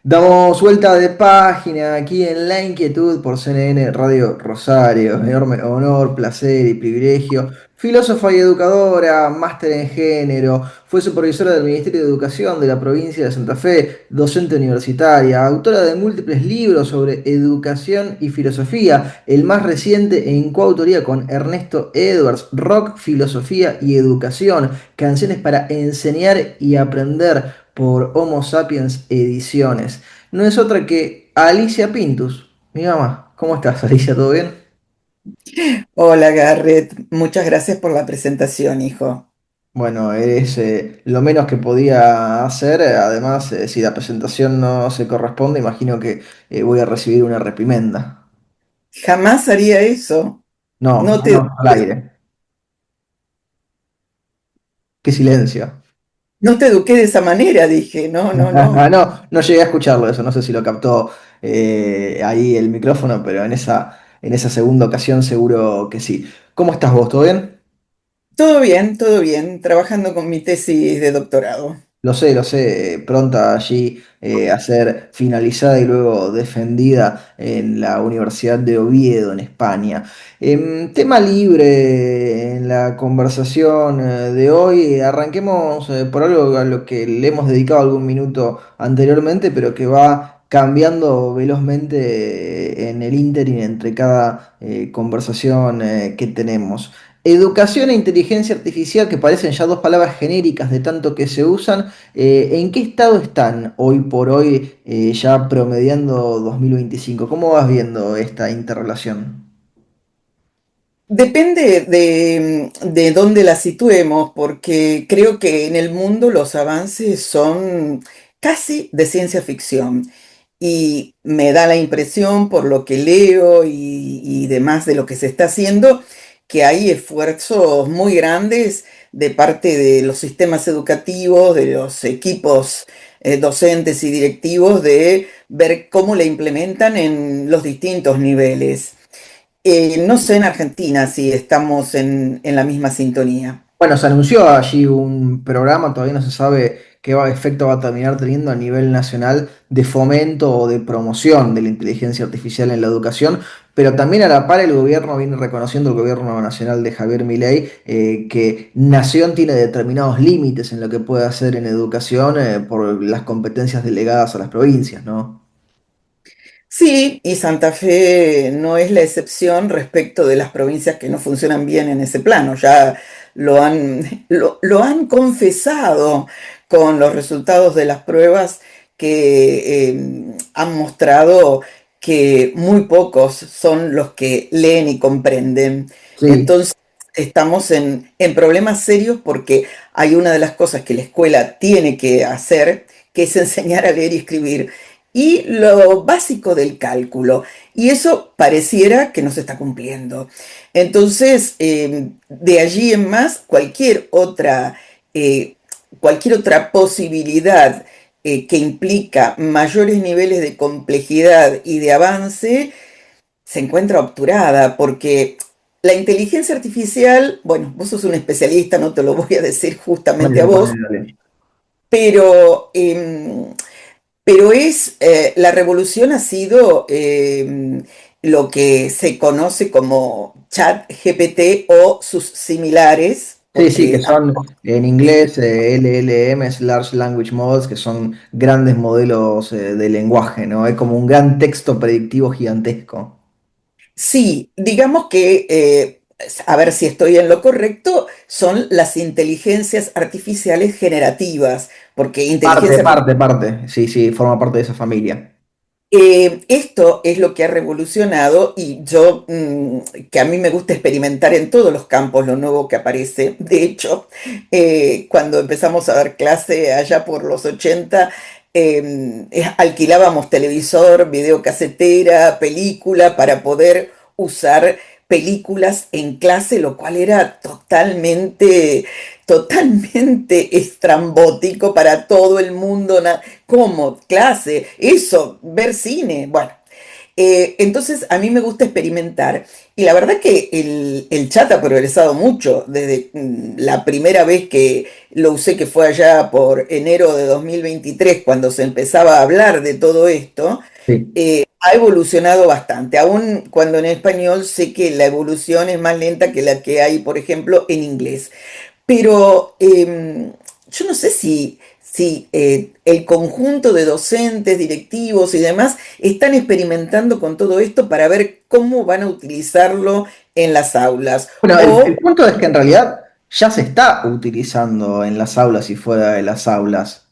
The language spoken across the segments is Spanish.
Damos vuelta de página aquí en La Inquietud por CNN Radio Rosario. Enorme honor, placer y privilegio. Filósofa y educadora, máster en género, fue supervisora del Ministerio de Educación de la provincia de Santa Fe, docente universitaria, autora de múltiples libros sobre educación y filosofía, el más reciente en coautoría con Ernesto Edwards, Rock, Filosofía y Educación, canciones para enseñar y aprender por Homo Sapiens Ediciones. No es otra que Alicia Pintus, mi mamá. ¿Cómo estás, Alicia? ¿Todo bien? Hola Garrett, muchas gracias por la presentación, hijo. Bueno, eres lo menos que podía hacer. Además, si la presentación no se corresponde, imagino que voy a recibir una reprimenda. Jamás haría eso. No, No te, manos al aire. Qué silencio. no te eduqué de esa manera, dije. No, no, no. No, no llegué a escucharlo eso. No sé si lo captó ahí el micrófono, pero en esa segunda ocasión seguro que sí. ¿Cómo estás vos? ¿Todo bien? Todo bien, trabajando con mi tesis de doctorado. Lo sé, pronta allí a ser finalizada y luego defendida en la Universidad de Oviedo, en España. Tema libre en la conversación de hoy. Arranquemos por algo a lo que le hemos dedicado algún minuto anteriormente, pero que va cambiando velozmente en el ínterin entre cada conversación que tenemos. Educación e inteligencia artificial, que parecen ya dos palabras genéricas de tanto que se usan, ¿en qué estado están hoy por hoy, ya promediando 2025? ¿Cómo vas viendo esta interrelación? Depende de dónde la situemos, porque creo que en el mundo los avances son casi de ciencia ficción. Y me da la impresión, por lo que leo y demás de lo que se está haciendo, que hay esfuerzos muy grandes de parte de los sistemas educativos, de los equipos docentes y directivos, de ver cómo la implementan en los distintos niveles. No sé en Argentina si estamos en la misma sintonía. Bueno, se anunció allí un programa, todavía no se sabe efecto va a terminar teniendo a nivel nacional de fomento o de promoción de la inteligencia artificial en la educación, pero también a la par el gobierno viene reconociendo, el gobierno nacional de Javier Milei, que Nación tiene determinados límites en lo que puede hacer en educación por las competencias delegadas a las provincias, ¿no? Sí, y Santa Fe no es la excepción respecto de las provincias que no funcionan bien en ese plano. Ya lo han confesado con los resultados de las pruebas que han mostrado que muy pocos son los que leen y comprenden. Sí. Entonces, estamos en problemas serios porque hay una de las cosas que la escuela tiene que hacer, que es enseñar a leer y escribir y lo básico del cálculo. Y eso pareciera que no se está cumpliendo. Entonces, de allí en más, eh, cualquier otra posibilidad que implica mayores niveles de complejidad y de avance se encuentra obturada porque la inteligencia artificial, bueno, vos sos un especialista, no te lo voy a decir justamente a Ponele, vos, ponele, dale. pero la revolución ha sido lo que se conoce como chat GPT o sus similares, Sí, sí, que porque son en inglés LLMs, Large Language Models, que son grandes modelos de lenguaje, ¿no? Es como un gran texto predictivo gigantesco. sí, digamos que, a ver si estoy en lo correcto, son las inteligencias artificiales generativas, porque Parte, inteligencia artificial. parte, parte. Sí, sí, forma parte de esa familia. Esto es lo que ha revolucionado y que a mí me gusta experimentar en todos los campos lo nuevo que aparece. De hecho, cuando empezamos a dar clase allá por los 80, alquilábamos televisor, videocasetera, película para poder usar películas en clase, lo cual era totalmente estrambótico para todo el mundo. ¿Cómo? Clase, eso, ver cine. Bueno, Entonces, a mí me gusta experimentar. Y la verdad que el chat ha progresado mucho desde la primera vez que lo usé, que fue allá por enero de 2023, cuando se empezaba a hablar de todo esto. Sí. Ha evolucionado bastante. Aún cuando en español sé que la evolución es más lenta que la que hay, por ejemplo, en inglés. Pero yo no sé si el conjunto de docentes, directivos y demás están experimentando con todo esto para ver cómo van a utilizarlo en las aulas Bueno, el o punto es que en realidad ya se está utilizando en las aulas y fuera de las aulas.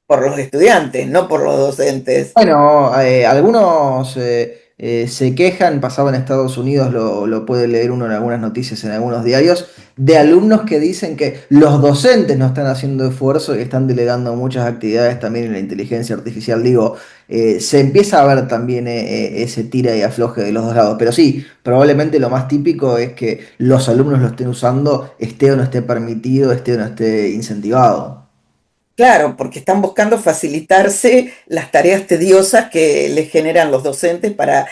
por los estudiantes, no por los docentes. Bueno, algunos se quejan, pasaba en Estados Unidos, lo puede leer uno en algunas noticias, en algunos diarios, de alumnos que dicen que los docentes no están haciendo esfuerzo y están delegando muchas actividades también en la inteligencia artificial. Digo, se empieza a ver también ese tira y afloje de los dos lados, pero sí, probablemente lo más típico es que los alumnos lo estén usando, esté o no esté permitido, esté o no esté incentivado. Claro, porque están buscando facilitarse las tareas tediosas que les generan los docentes para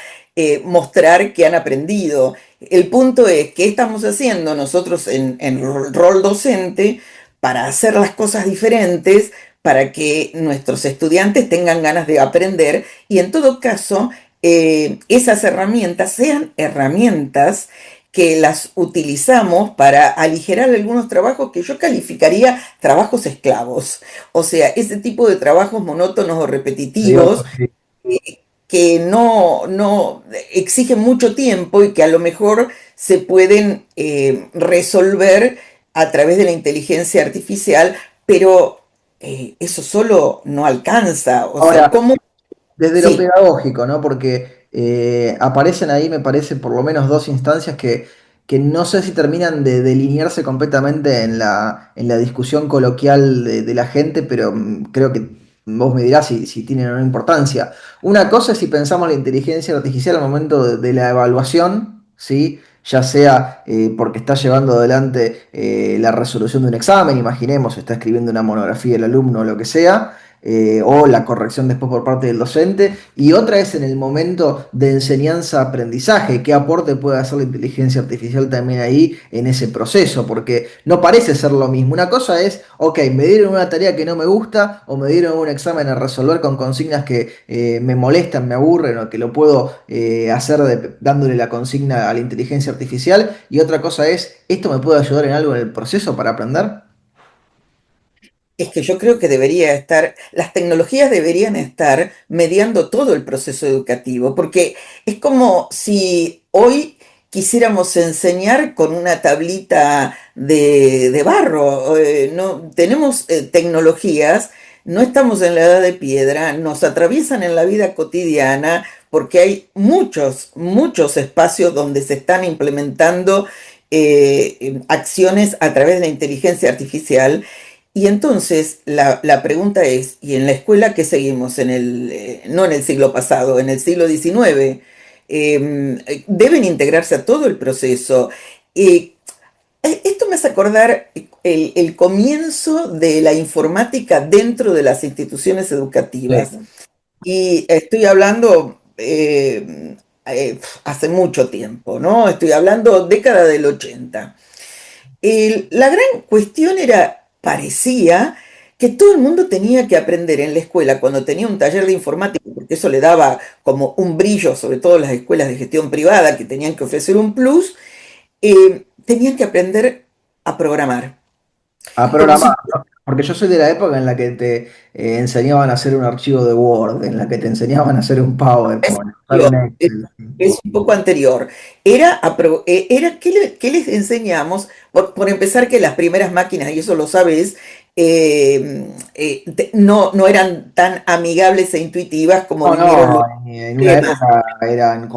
mostrar que han aprendido. El punto es, ¿qué estamos haciendo nosotros en rol docente para hacer las cosas diferentes, para que nuestros estudiantes tengan ganas de aprender y en todo caso esas herramientas sean herramientas que las utilizamos para aligerar algunos trabajos que yo calificaría trabajos esclavos? O sea, ese tipo de trabajos monótonos o Tedioso, repetitivos sí. que no exigen mucho tiempo y que a lo mejor se pueden resolver a través de la inteligencia artificial, pero eso solo no alcanza. O sea, Ahora, ¿cómo? desde lo Sí, pedagógico, ¿no? Porque aparecen ahí, me parece, por lo menos dos instancias que no sé si terminan de delinearse completamente en la discusión coloquial de la gente, pero creo que vos me dirás si tienen o no importancia. Una cosa es si pensamos la inteligencia artificial al momento de la evaluación, ¿sí? Ya sea porque está llevando adelante la resolución de un examen, imaginemos, está escribiendo una monografía el alumno o lo que sea, o la corrección después por parte del docente, y otra es en el momento de enseñanza-aprendizaje, qué aporte puede hacer la inteligencia artificial también ahí en ese proceso, porque no parece ser lo mismo. Una cosa es, ok, me dieron una tarea que no me gusta o me dieron un examen a resolver con consignas que me molestan, me aburren o que lo puedo hacer dándole la consigna a la inteligencia artificial, y otra cosa es, ¿esto me puede ayudar en algo en el proceso para aprender? es que yo creo que debería estar, las tecnologías deberían estar mediando todo el proceso educativo, porque es como si hoy quisiéramos enseñar con una tablita de barro. No, tenemos tecnologías, no estamos en la edad de piedra, nos atraviesan en la vida cotidiana, porque hay muchos espacios donde se están implementando acciones a través de la inteligencia artificial. Y entonces la pregunta es, ¿y en la escuela qué seguimos? No en el siglo pasado, en el siglo XIX. Deben integrarse a todo el proceso. Eh, Esto me hace acordar el comienzo de la informática dentro de las instituciones educativas. Sí. Y estoy hablando hace mucho tiempo, ¿no? Estoy hablando década del 80. La gran cuestión era, parecía, que todo el mundo tenía que aprender en la escuela cuando tenía un taller de informática, porque eso le daba como un brillo, sobre todo las escuelas de gestión privada que tenían que ofrecer un plus, tenían que aprender a programar. A Como programar, si ¿no? Porque yo soy de la época en la que te enseñaban a hacer un archivo de Word, en la que te enseñaban a hacer un es PowerPoint, a usar anterior, un Excel. es un poco anterior. Era ¿qué, qué les enseñamos? Por empezar, que las primeras máquinas, y eso lo sabes, no eran tan amigables e intuitivas como No, vinieron no, los en una sistemas. época eran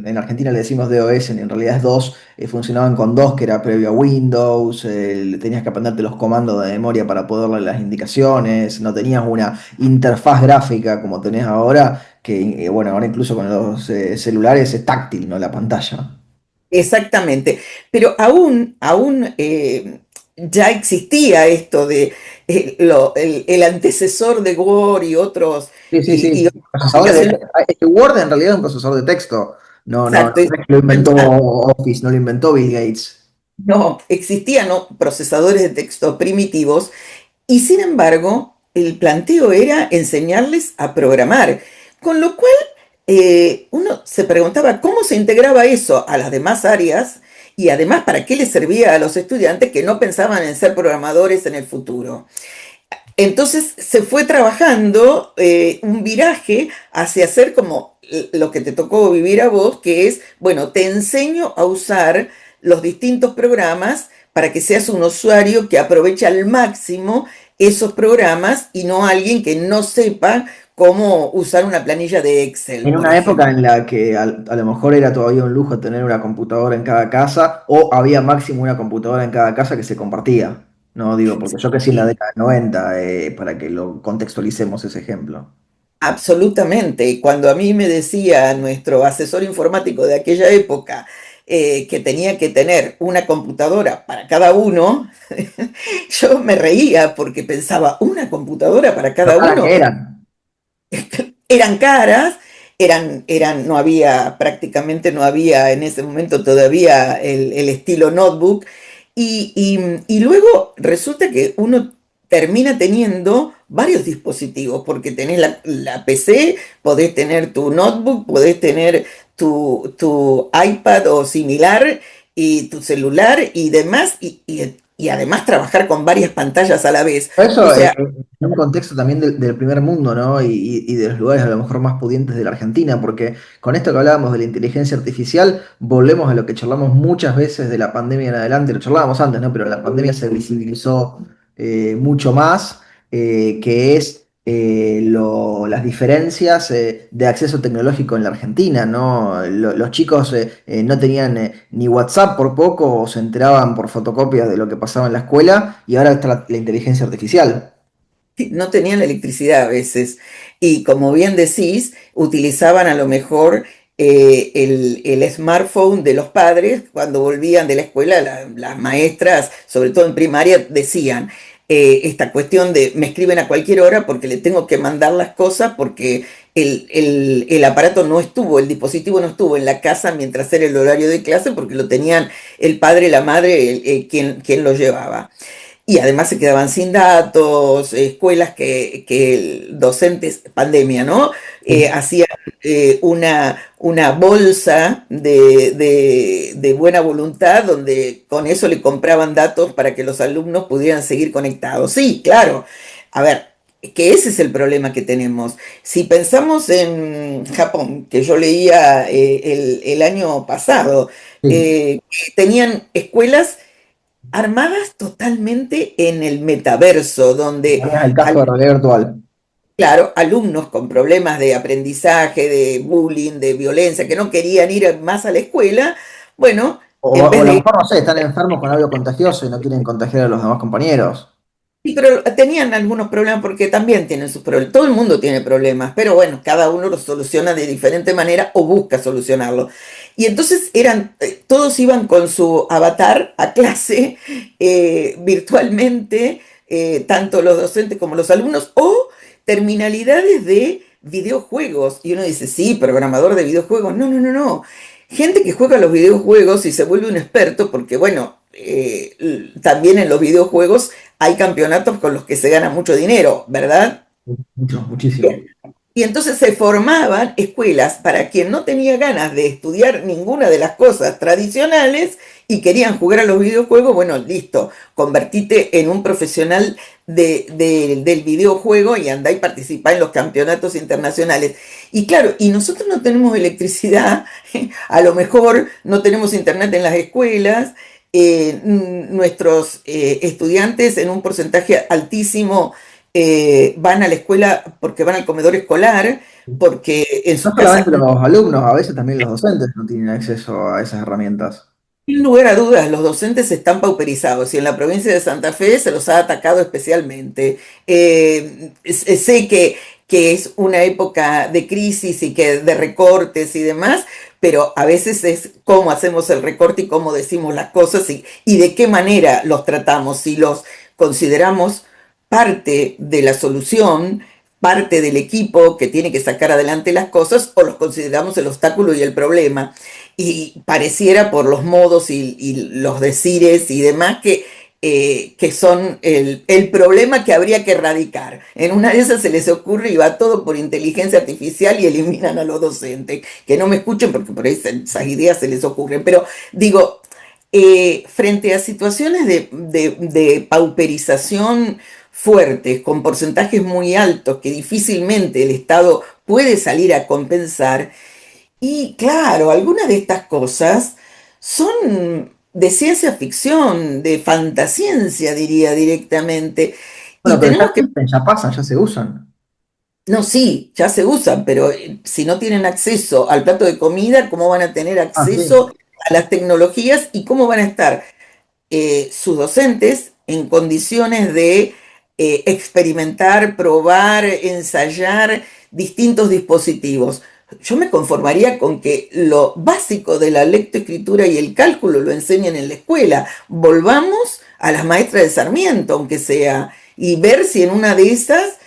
en Argentina le decimos DOS, en realidad es DOS, funcionaban con DOS, que era previo a Windows, tenías que aprenderte los comandos de memoria para poder leer las indicaciones, no tenías una interfaz gráfica como tenés ahora, que bueno, ahora incluso con los celulares es táctil, ¿no? La pantalla. Exactamente, pero aún ya existía esto el antecesor de Word y otros, Sí, sí, y sí. otras Procesadores de, aplicaciones. Word en realidad es un procesador de texto. No, no, no Exacto, es que lo inventó Office, no lo inventó Bill Gates. no, existían, ¿no?, procesadores de texto primitivos. Y sin embargo, el planteo era enseñarles a programar, con lo cual uno se preguntaba cómo se integraba eso a las demás áreas y además para qué les servía a los estudiantes que no pensaban en ser programadores en el futuro. Entonces se fue trabajando un viraje hacia hacer como lo que te tocó vivir a vos, que es, bueno, te enseño a usar los distintos programas para que seas un usuario que aproveche al máximo esos programas y no alguien que no sepa cómo usar una planilla de Excel, En por una época ejemplo. en la que a lo mejor era todavía un lujo tener una computadora en cada casa, o había máximo una computadora en cada casa que se compartía. No digo, porque yo crecí en la década de 90, para que lo contextualicemos ese ejemplo. Absolutamente. Cuando a mí me decía nuestro asesor informático de aquella época que tenía que tener una computadora para cada uno, yo me reía porque pensaba, ¿una computadora para Lo cada caras uno? que eran. Eran caras, no había, prácticamente no había en ese momento todavía el estilo notebook, y luego resulta que uno termina teniendo varios dispositivos, porque tenés la PC, podés tener tu notebook, podés tener tu iPad o similar, y tu celular y demás, y además trabajar con varias pantallas a la vez. O Eso sea, en un contexto también del primer mundo, ¿no? Y de los lugares a lo mejor más pudientes de la Argentina, porque con esto que hablábamos de la inteligencia artificial, volvemos a lo que charlamos muchas veces de la pandemia en adelante, lo charlábamos antes, ¿no? Pero la pandemia se visibilizó mucho más, que es las diferencias de acceso tecnológico en la Argentina, ¿no? Los chicos no tenían ni WhatsApp por poco, o se enteraban por fotocopias de lo que pasaba en la escuela, y ahora está la inteligencia artificial. sí, no tenían electricidad a veces. Y como bien decís, utilizaban a lo mejor el smartphone de los padres cuando volvían de la escuela. Las maestras, sobre todo en primaria, decían esta cuestión de me escriben a cualquier hora porque le tengo que mandar las cosas porque el aparato no estuvo, el dispositivo no estuvo en la casa mientras era el horario de clase porque lo tenían el padre, la madre, quien lo llevaba. Y además se quedaban sin datos, escuelas que docentes, pandemia, ¿no? Sí. Hacían una bolsa de buena voluntad donde con eso le compraban datos para que los alumnos pudieran seguir conectados. Sí, claro. A ver, que ese es el problema que tenemos. Si pensamos en Japón, que yo leía el año pasado, Sí, tenían escuelas armadas totalmente en el metaverso, donde, tenías el casco de realidad virtual. claro, alumnos con problemas de aprendizaje, de bullying, de violencia, que no querían ir más a la escuela, bueno, en O vez a de lo ir. mejor, no sé, están enfermos con algo contagioso y no quieren contagiar a los demás compañeros. Sí, pero tenían algunos problemas porque también tienen sus problemas. Todo el mundo tiene problemas, pero bueno, cada uno los soluciona de diferente manera o busca solucionarlo. Y entonces todos iban con su avatar a clase virtualmente, tanto los docentes como los alumnos, o terminalidades de videojuegos. Y uno dice, sí, programador de videojuegos. No, no, no, no. Gente que juega a los videojuegos y se vuelve un experto porque, bueno, también en los videojuegos hay campeonatos con los que se gana mucho dinero, ¿verdad? Mucho, muchísimo. Y entonces se formaban escuelas para quien no tenía ganas de estudiar ninguna de las cosas tradicionales y querían jugar a los videojuegos. Bueno, listo, convertite en un profesional del videojuego y andá y participá en los campeonatos internacionales. Y claro, y nosotros no tenemos electricidad, a lo mejor no tenemos internet en las escuelas, nuestros estudiantes en un porcentaje altísimo van a la escuela porque van al comedor escolar, porque en No su casa, solamente los alumnos, a veces también los docentes no tienen acceso a esas herramientas. sin lugar a dudas, los docentes están pauperizados y en la provincia de Santa Fe se los ha atacado especialmente. Sé que es una época de crisis y que de recortes y demás, pero a veces es cómo hacemos el recorte y cómo decimos las cosas y de qué manera los tratamos, si los consideramos parte de la solución, parte del equipo que tiene que sacar adelante las cosas, o los consideramos el obstáculo y el problema. Y pareciera por los modos y los decires y demás que son el problema que habría que erradicar. En una de esas se les ocurre y va todo por inteligencia artificial y eliminan a los docentes. Que no me escuchen porque por ahí esas ideas se les ocurren. Pero digo, frente a situaciones de pauperización fuertes, con porcentajes muy altos que difícilmente el Estado puede salir a compensar, y claro, algunas de estas cosas son de ciencia ficción, de fantasciencia, diría directamente. Y Bueno, pero ya tenemos que, existen, ya pasan, ya se usan. no, sí, ya se usan, pero si no tienen acceso al plato de comida, ¿cómo van a tener Ah, sí. acceso a las tecnologías y cómo van a estar sus docentes en condiciones de experimentar, probar, ensayar distintos dispositivos? Yo me conformaría con que lo básico de la lectoescritura y el cálculo lo enseñen en la escuela. Volvamos a las maestras de Sarmiento, aunque sea, y ver si en una de esas,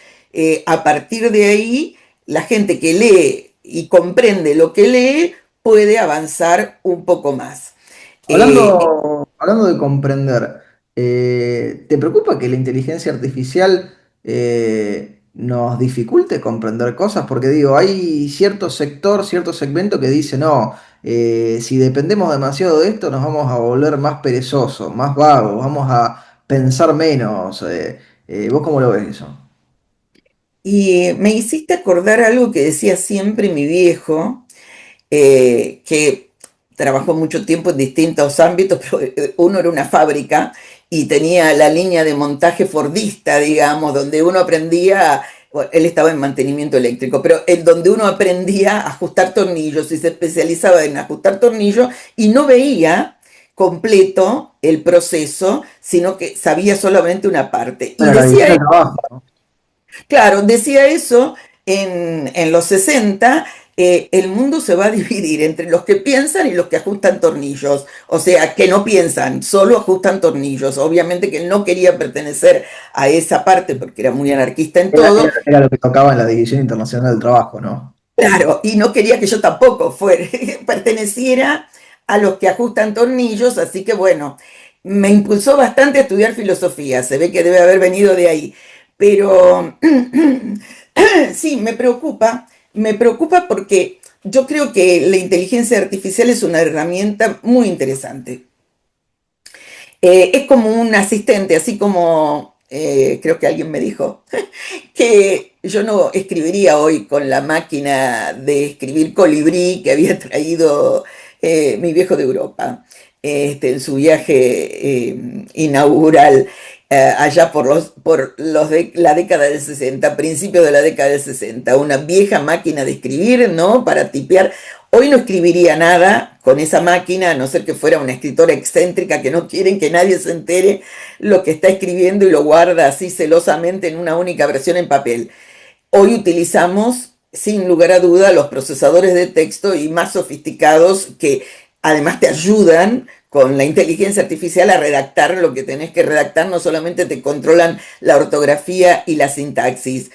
a partir de ahí, la gente que lee y comprende lo que lee puede avanzar un poco más. Eh, Hablando de comprender, ¿te preocupa que la inteligencia artificial nos dificulte comprender cosas? Porque digo, hay cierto sector, cierto segmento que dice, no, si dependemos demasiado de esto, nos vamos a volver más perezosos, más vagos, vamos a pensar menos. ¿Vos cómo lo ves eso? Y me hiciste acordar algo que decía siempre mi viejo, que trabajó mucho tiempo en distintos ámbitos, pero uno era una fábrica y tenía la línea de montaje fordista, digamos, donde uno aprendía, bueno, él estaba en mantenimiento eléctrico, pero en donde uno aprendía a ajustar tornillos y se especializaba en ajustar tornillos y no veía completo el proceso, sino que sabía solamente una parte. Y Bueno, la división decía, del trabajo, ¿no? claro, decía eso en los 60. El mundo se va a dividir entre los que piensan y los que ajustan tornillos. O sea, que no piensan, solo ajustan tornillos. Obviamente que él no quería pertenecer a esa parte porque era muy anarquista en todo. Era lo que tocaba en la División Internacional del Trabajo, ¿no? Claro, y no quería que yo tampoco fuera, perteneciera a los que ajustan tornillos, así que bueno, me impulsó bastante a estudiar filosofía, se ve que debe haber venido de ahí, pero sí, me preocupa porque yo creo que la inteligencia artificial es una herramienta muy interesante. Es como un asistente, así como creo que alguien me dijo que yo no escribiría hoy con la máquina de escribir colibrí que había traído mi viejo de Europa en su viaje inaugural allá por la década del 60, principio de la década del 60, una vieja máquina de escribir, ¿no? Para tipear. Hoy no escribiría nada con esa máquina, a no ser que fuera una escritora excéntrica que no quieren que nadie se entere lo que está escribiendo y lo guarda así celosamente en una única versión en papel. Hoy utilizamos, sin lugar a duda, los procesadores de texto y más sofisticados que además te ayudan con la inteligencia artificial a redactar lo que tenés que redactar, no solamente te controlan la ortografía y la sintaxis.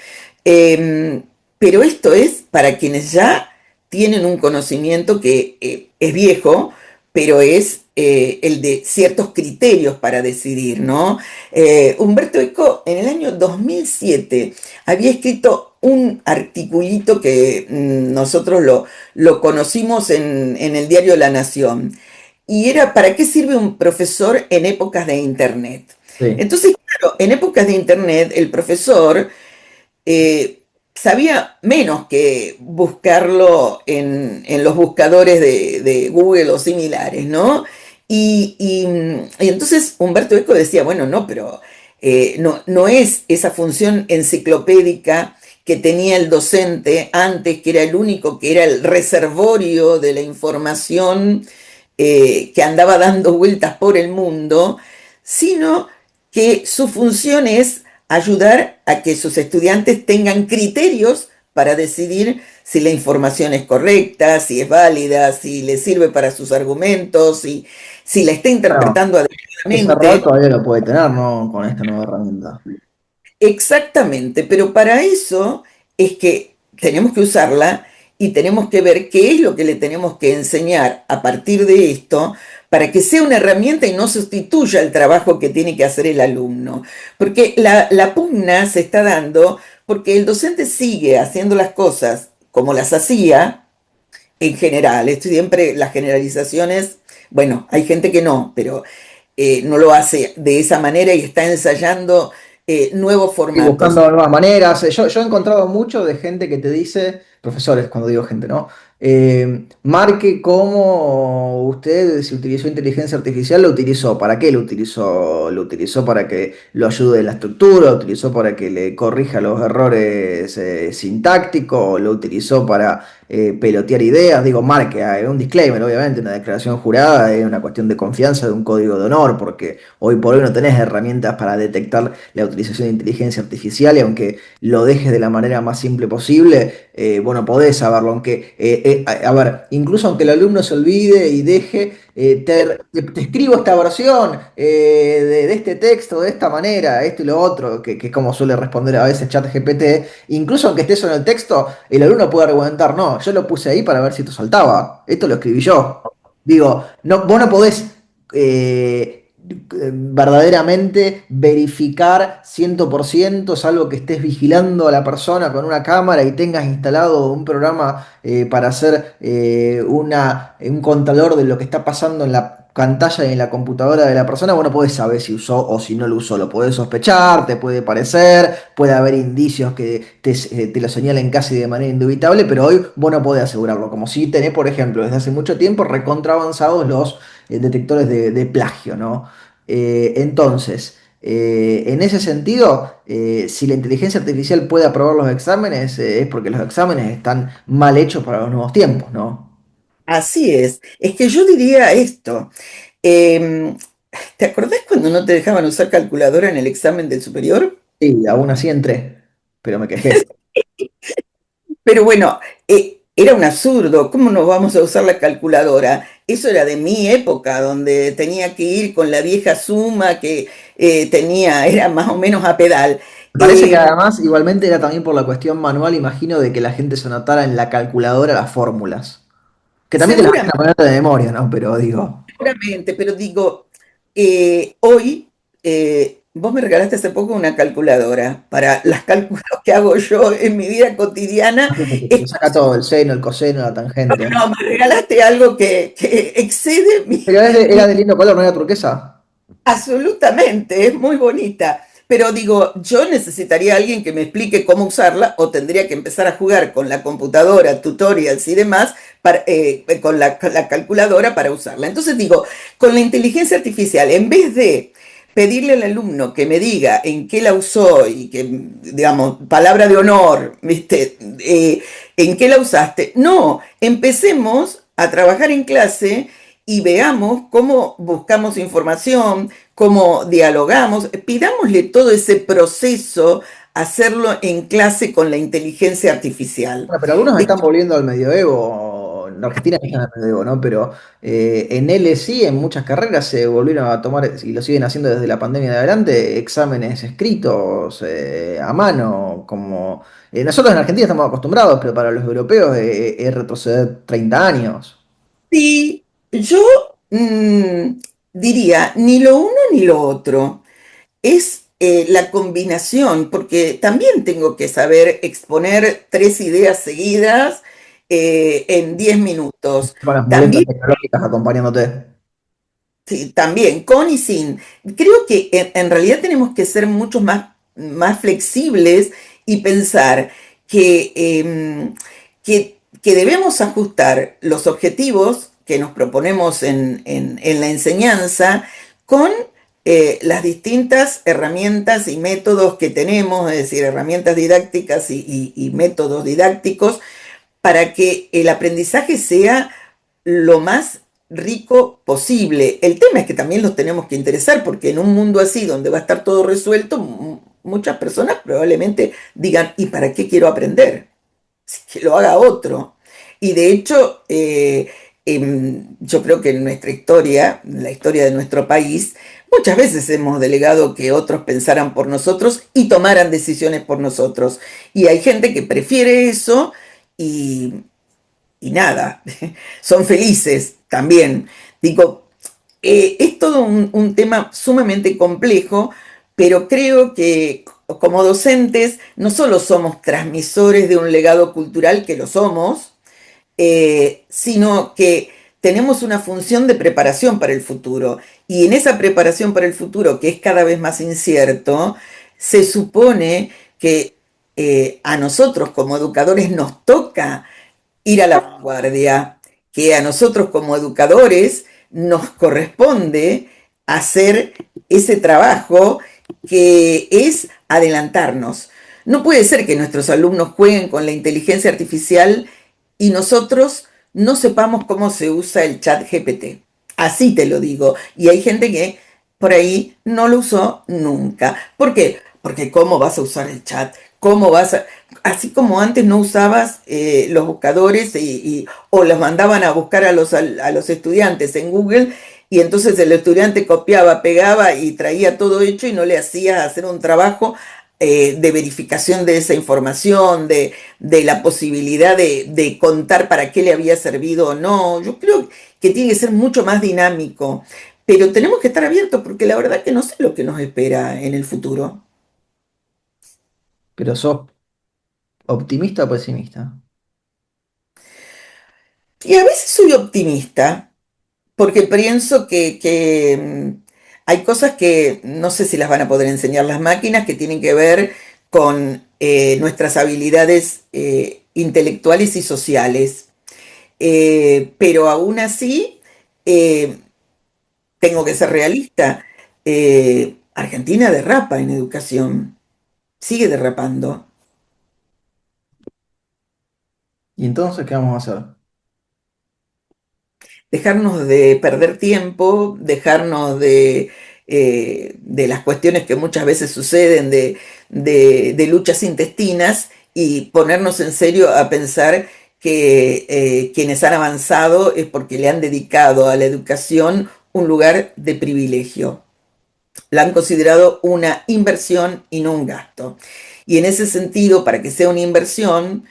Eh, pero esto es para quienes ya tienen un conocimiento que es viejo, pero es el de ciertos criterios para decidir, ¿no? Humberto Eco en el año 2007 había escrito un articulito que nosotros lo conocimos en el diario La Nación, y era ¿para qué sirve un profesor en épocas de Internet? Sí. Entonces, claro, en épocas de Internet el profesor eh, sabía menos que buscarlo en los buscadores de Google o similares, ¿no? Y entonces Humberto Eco decía, bueno, no, pero no es esa función enciclopédica que tenía el docente antes, que era el único, que era el reservorio de la información que andaba dando vueltas por el mundo, sino que su función es ayudar a que sus estudiantes tengan criterios para decidir si la información es correcta, si es válida, si le sirve para sus argumentos, si la está Bueno, interpretando ese rol adecuadamente. todavía lo puede tener, ¿no? Con esta nueva herramienta. Exactamente, pero para eso es que tenemos que usarla y tenemos que ver qué es lo que le tenemos que enseñar a partir de esto para que sea una herramienta y no sustituya el trabajo que tiene que hacer el alumno. Porque la pugna se está dando porque el docente sigue haciendo las cosas como las hacía en general. Esto siempre las generalizaciones, bueno, hay gente que no, pero no lo hace de esa manera y está ensayando nuevos Y formatos. buscando nuevas maneras. Yo he encontrado mucho de gente que te dice, profesores, cuando digo gente, ¿no? Marque cómo usted, si utilizó inteligencia artificial, lo utilizó. ¿Para qué lo utilizó? ¿Lo utilizó para que lo ayude en la estructura? ¿Lo utilizó para que le corrija los errores sintácticos? ¿Lo utilizó para pelotear ideas? Digo, marque, un disclaimer, obviamente, una declaración jurada es una cuestión de confianza, de un código de honor, porque hoy por hoy no tenés herramientas para detectar la utilización de inteligencia artificial y aunque lo dejes de la manera más simple posible, bueno, podés saberlo. Aunque, a ver, incluso aunque el alumno se olvide y deje, te escribo esta versión de este texto de esta manera, esto y lo otro, que es como suele responder a veces ChatGPT, incluso aunque esté eso en el texto, el alumno puede argumentar, no, yo lo puse ahí para ver si esto saltaba, esto lo escribí yo. Digo, no, vos no podés verdaderamente verificar 100%, salvo que estés vigilando a la persona con una cámara y tengas instalado un programa para hacer un contador de lo que está pasando en la pantalla y en la computadora de la persona, bueno, podés saber si usó o si no lo usó, lo podés sospechar, te puede parecer, puede haber indicios que te lo señalen casi de manera indubitable, pero hoy vos no podés asegurarlo, como si tenés, por ejemplo, desde hace mucho tiempo recontra avanzados los detectores de plagio, ¿no? Entonces, en ese sentido, si la inteligencia artificial puede aprobar los exámenes, es porque los exámenes están mal hechos para los nuevos tiempos, ¿no? Así es que yo diría esto. em, ¿Te acordás cuando no te dejaban usar calculadora en el examen del superior? Sí, aún así entré, pero me quejé. Pero bueno, era un absurdo. ¿Cómo no vamos a usar la calculadora? Eso era de mi época, donde tenía que ir con la vieja suma que era más o menos a pedal. Me parece que Eh, además igualmente era también por la cuestión manual, imagino, de que la gente se anotara en la calculadora las fórmulas. Que también te las hacen Seguramente. aprender de memoria, ¿no? Pero digo, Seguramente, pero digo, hoy vos me regalaste hace poco una calculadora para los cálculos que hago yo en mi vida cotidiana. te saca todo, el seno, el coseno, la tangente. No, me regalaste algo que excede Pero mi era de lindo color, ¿no era turquesa? absolutamente, es muy bonita. Pero digo, yo necesitaría a alguien que me explique cómo usarla o tendría que empezar a jugar con la computadora, tutorials y demás, con la calculadora para usarla. Entonces digo, con la inteligencia artificial, en vez de pedirle al alumno que me diga en qué la usó y que, digamos, palabra de honor, ¿viste? ¿En qué la usaste? No, empecemos a trabajar en clase y veamos cómo buscamos información, cómo dialogamos, pidámosle todo ese proceso, hacerlo en clase con la inteligencia artificial. Bueno, pero algunos están volviendo al medioevo. En Argentina no están al medioevo, ¿no? Pero en LSI, en muchas carreras, se volvieron a tomar, y lo siguen haciendo desde la pandemia de adelante, exámenes escritos a mano. Como nosotros en Argentina estamos acostumbrados, pero para los europeos es retroceder 30 años. Sí, yo diría ni lo uno ni lo otro. Es la combinación, porque también tengo que saber exponer tres ideas seguidas en 10 minutos. Con las muletas También tecnológicas acompañándote. sí, también, con y sin. Creo que en realidad tenemos que ser mucho más flexibles y pensar que debemos ajustar los objetivos que nos proponemos en la enseñanza con las distintas herramientas y métodos que tenemos, es decir, herramientas didácticas y métodos didácticos, para que el aprendizaje sea lo más rico posible. El tema es que también los tenemos que interesar, porque en un mundo así, donde va a estar todo resuelto, muchas personas probablemente digan, ¿y para qué quiero aprender? Si que lo haga otro. Y de hecho, yo creo que en nuestra historia, en la historia de nuestro país, muchas veces hemos delegado que otros pensaran por nosotros y tomaran decisiones por nosotros. Y hay gente que prefiere eso y, y nada, son felices también. Digo, es todo un tema sumamente complejo, pero creo que como docentes no solo somos transmisores de un legado cultural, que lo somos, sino que tenemos una función de preparación para el futuro. Y en esa preparación para el futuro, que es cada vez más incierto, se supone que a nosotros como educadores nos toca ir a la vanguardia, que a nosotros como educadores nos corresponde hacer ese trabajo que es adelantarnos. No puede ser que nuestros alumnos jueguen con la inteligencia artificial y nosotros no sepamos cómo se usa el chat GPT. Así te lo digo. Y hay gente que por ahí no lo usó nunca. ¿Por qué? Porque ¿cómo vas a usar el chat? ¿Cómo vas a...? Así como antes no usabas los buscadores o los mandaban a buscar a los estudiantes en Google y entonces el estudiante copiaba, pegaba y traía todo hecho y no le hacía hacer un trabajo de verificación de esa información, de la posibilidad de contar para qué le había servido o no. Yo creo que tiene que ser mucho más dinámico, pero tenemos que estar abiertos porque la verdad que no sé lo que nos espera en el futuro. Pero sos optimista o pesimista. Y a veces soy optimista porque pienso hay cosas que no sé si las van a poder enseñar las máquinas que tienen que ver con nuestras habilidades intelectuales y sociales. Pero aún así, eh, tengo que ser realista. Argentina derrapa en educación, sigue derrapando. ¿Y entonces qué vamos a hacer? Dejarnos de perder tiempo, dejarnos de las cuestiones que muchas veces suceden, de luchas intestinas y ponernos en serio a pensar que quienes han avanzado es porque le han dedicado a la educación un lugar de privilegio. La han considerado una inversión y no un gasto. Y en ese sentido, para que sea una inversión,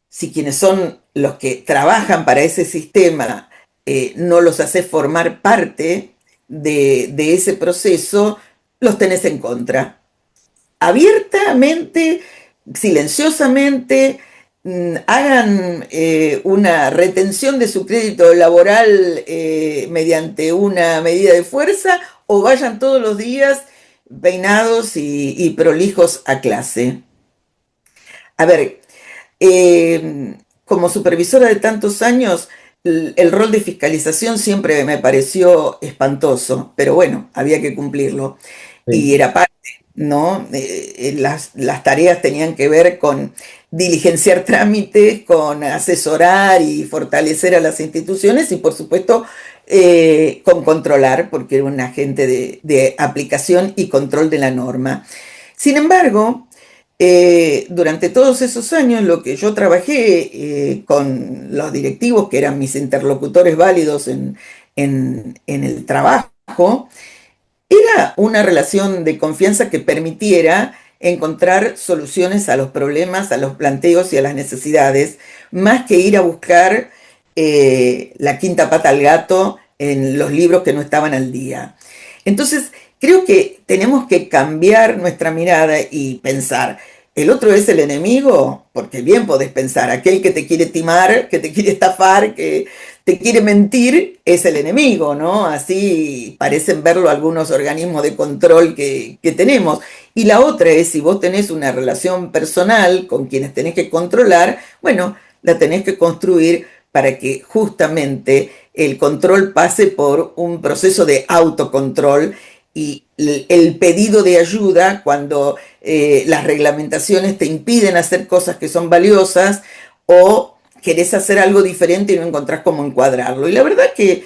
si quienes son los que trabajan para ese sistema no los haces formar parte de ese proceso, los tenés en contra. Abiertamente, silenciosamente, hagan una retención de su crédito laboral mediante una medida de fuerza o vayan todos los días peinados y prolijos a clase. A ver, como supervisora de tantos años, el rol de fiscalización siempre me pareció espantoso, pero bueno, había que cumplirlo. Y Sí. era parte, ¿no? Las tareas tenían que ver con diligenciar trámites, con asesorar y fortalecer a las instituciones y por supuesto con controlar, porque era un agente de aplicación y control de la norma. Sin embargo, durante todos esos años lo que yo trabajé con los directivos, que eran mis interlocutores válidos en el trabajo, era una relación de confianza que permitiera encontrar soluciones a los problemas, a los planteos y a las necesidades, más que ir a buscar la quinta pata al gato en los libros que no estaban al día. Entonces, creo que tenemos que cambiar nuestra mirada y pensar, ¿el otro es el enemigo? Porque bien podés pensar, aquel que te quiere timar, que te quiere estafar, que te quiere mentir, es el enemigo, ¿no? Así parecen verlo algunos organismos de control que tenemos. Y la otra es, si vos tenés una relación personal con quienes tenés que controlar, bueno, la tenés que construir para que justamente el control pase por un proceso de autocontrol y el pedido de ayuda cuando las reglamentaciones te impiden hacer cosas que son valiosas o querés hacer algo diferente y no encontrás cómo encuadrarlo. Y la verdad que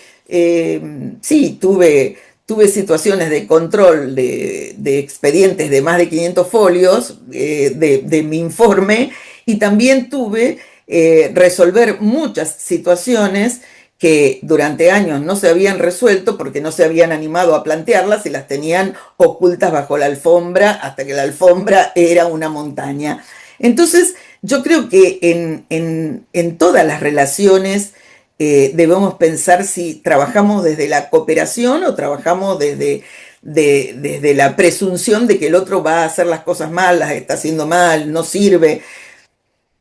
sí, tuve situaciones de control de expedientes de más de 500 folios de mi informe y también tuve resolver muchas situaciones que durante años no se habían resuelto porque no se habían animado a plantearlas y las tenían ocultas bajo la alfombra hasta que la alfombra era una montaña. Entonces, yo creo que en todas las relaciones debemos pensar si trabajamos desde la cooperación o trabajamos desde la presunción de que el otro va a hacer las cosas mal, las está haciendo mal, no sirve.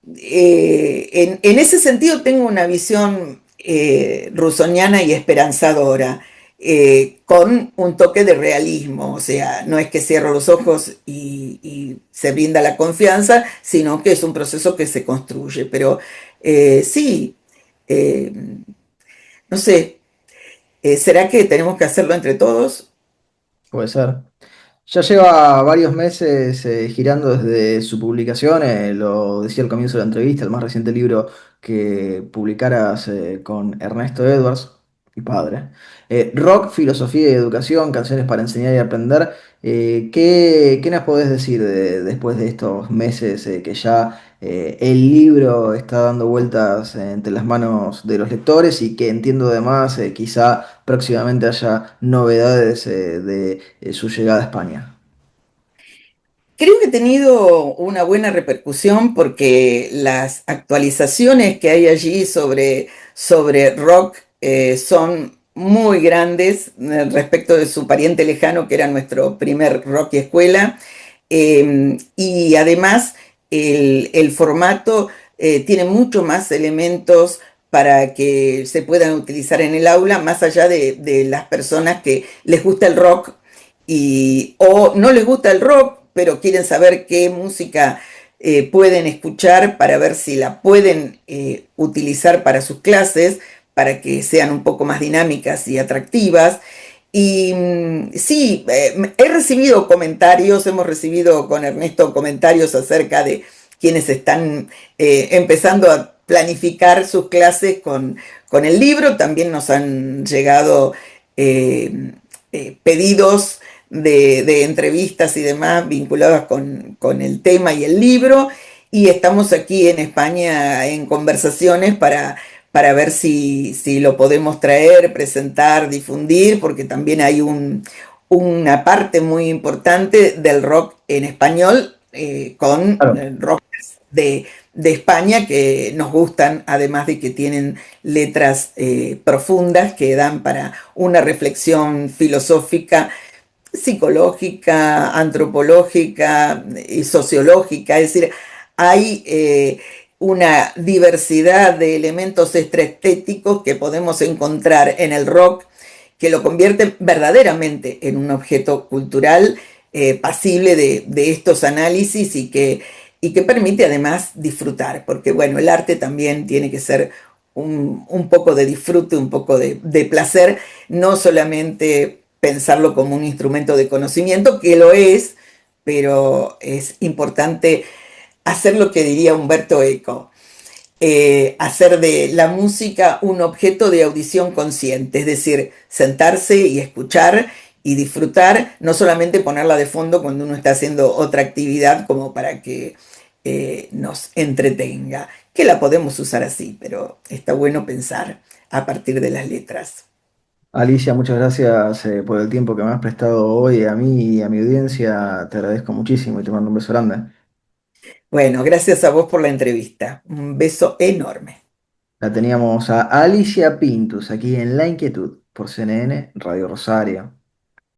En ese sentido tengo una visión rusoniana y esperanzadora, con un toque de realismo, o sea, no es que cierro los ojos y se brinda la confianza, sino que es un proceso que se construye, pero sí, eh, no sé, ¿será que tenemos que hacerlo entre todos? Puede ser. Ya lleva varios meses girando desde su publicación, lo decía al comienzo de la entrevista, el más reciente libro que publicaras con Ernesto Edwards, mi padre. Rock, filosofía y educación, canciones para enseñar y aprender. ¿Qué nos podés decir después de estos meses que ya el libro está dando vueltas entre las manos de los lectores y que entiendo además quizá próximamente haya novedades de su llegada a España? Creo que ha tenido una buena repercusión porque las actualizaciones que hay allí sobre rock son muy grandes respecto de su pariente lejano, que era nuestro primer rock y escuela. Y además el formato tiene mucho más elementos para que se puedan utilizar en el aula, más allá de las personas que les gusta el rock o no les gusta el rock, pero quieren saber qué música pueden escuchar para ver si la pueden utilizar para sus clases, para que sean un poco más dinámicas y atractivas. Y sí, he recibido comentarios, hemos recibido con Ernesto comentarios acerca de quienes están empezando a planificar sus clases con el libro. También nos han llegado eh, pedidos de entrevistas y demás vinculadas con el tema y el libro. Y estamos aquí en España en conversaciones para ver si lo podemos traer, presentar, difundir, porque también hay una parte muy importante del rock en español con Claro. rockers de España que nos gustan, además de que tienen letras profundas que dan para una reflexión filosófica, psicológica, antropológica y sociológica. Es decir, hay una diversidad de elementos extraestéticos que podemos encontrar en el rock que lo convierte verdaderamente en un objeto cultural pasible de estos análisis y que permite además disfrutar, porque bueno, el arte también tiene que ser un poco de disfrute, un poco de placer, no solamente pensarlo como un instrumento de conocimiento, que lo es, pero es importante hacer lo que diría Humberto Eco, hacer de la música un objeto de audición consciente, es decir, sentarse y escuchar y disfrutar, no solamente ponerla de fondo cuando uno está haciendo otra actividad como para que nos entretenga, que la podemos usar así, pero está bueno pensar a partir de las letras. Alicia, muchas gracias por el tiempo que me has prestado hoy a mí y a mi audiencia. Te agradezco muchísimo y te mando un beso grande. Bueno, gracias a vos por la entrevista. Un beso enorme. La teníamos a Alicia Pintus aquí en La Inquietud por CNN Radio Rosario.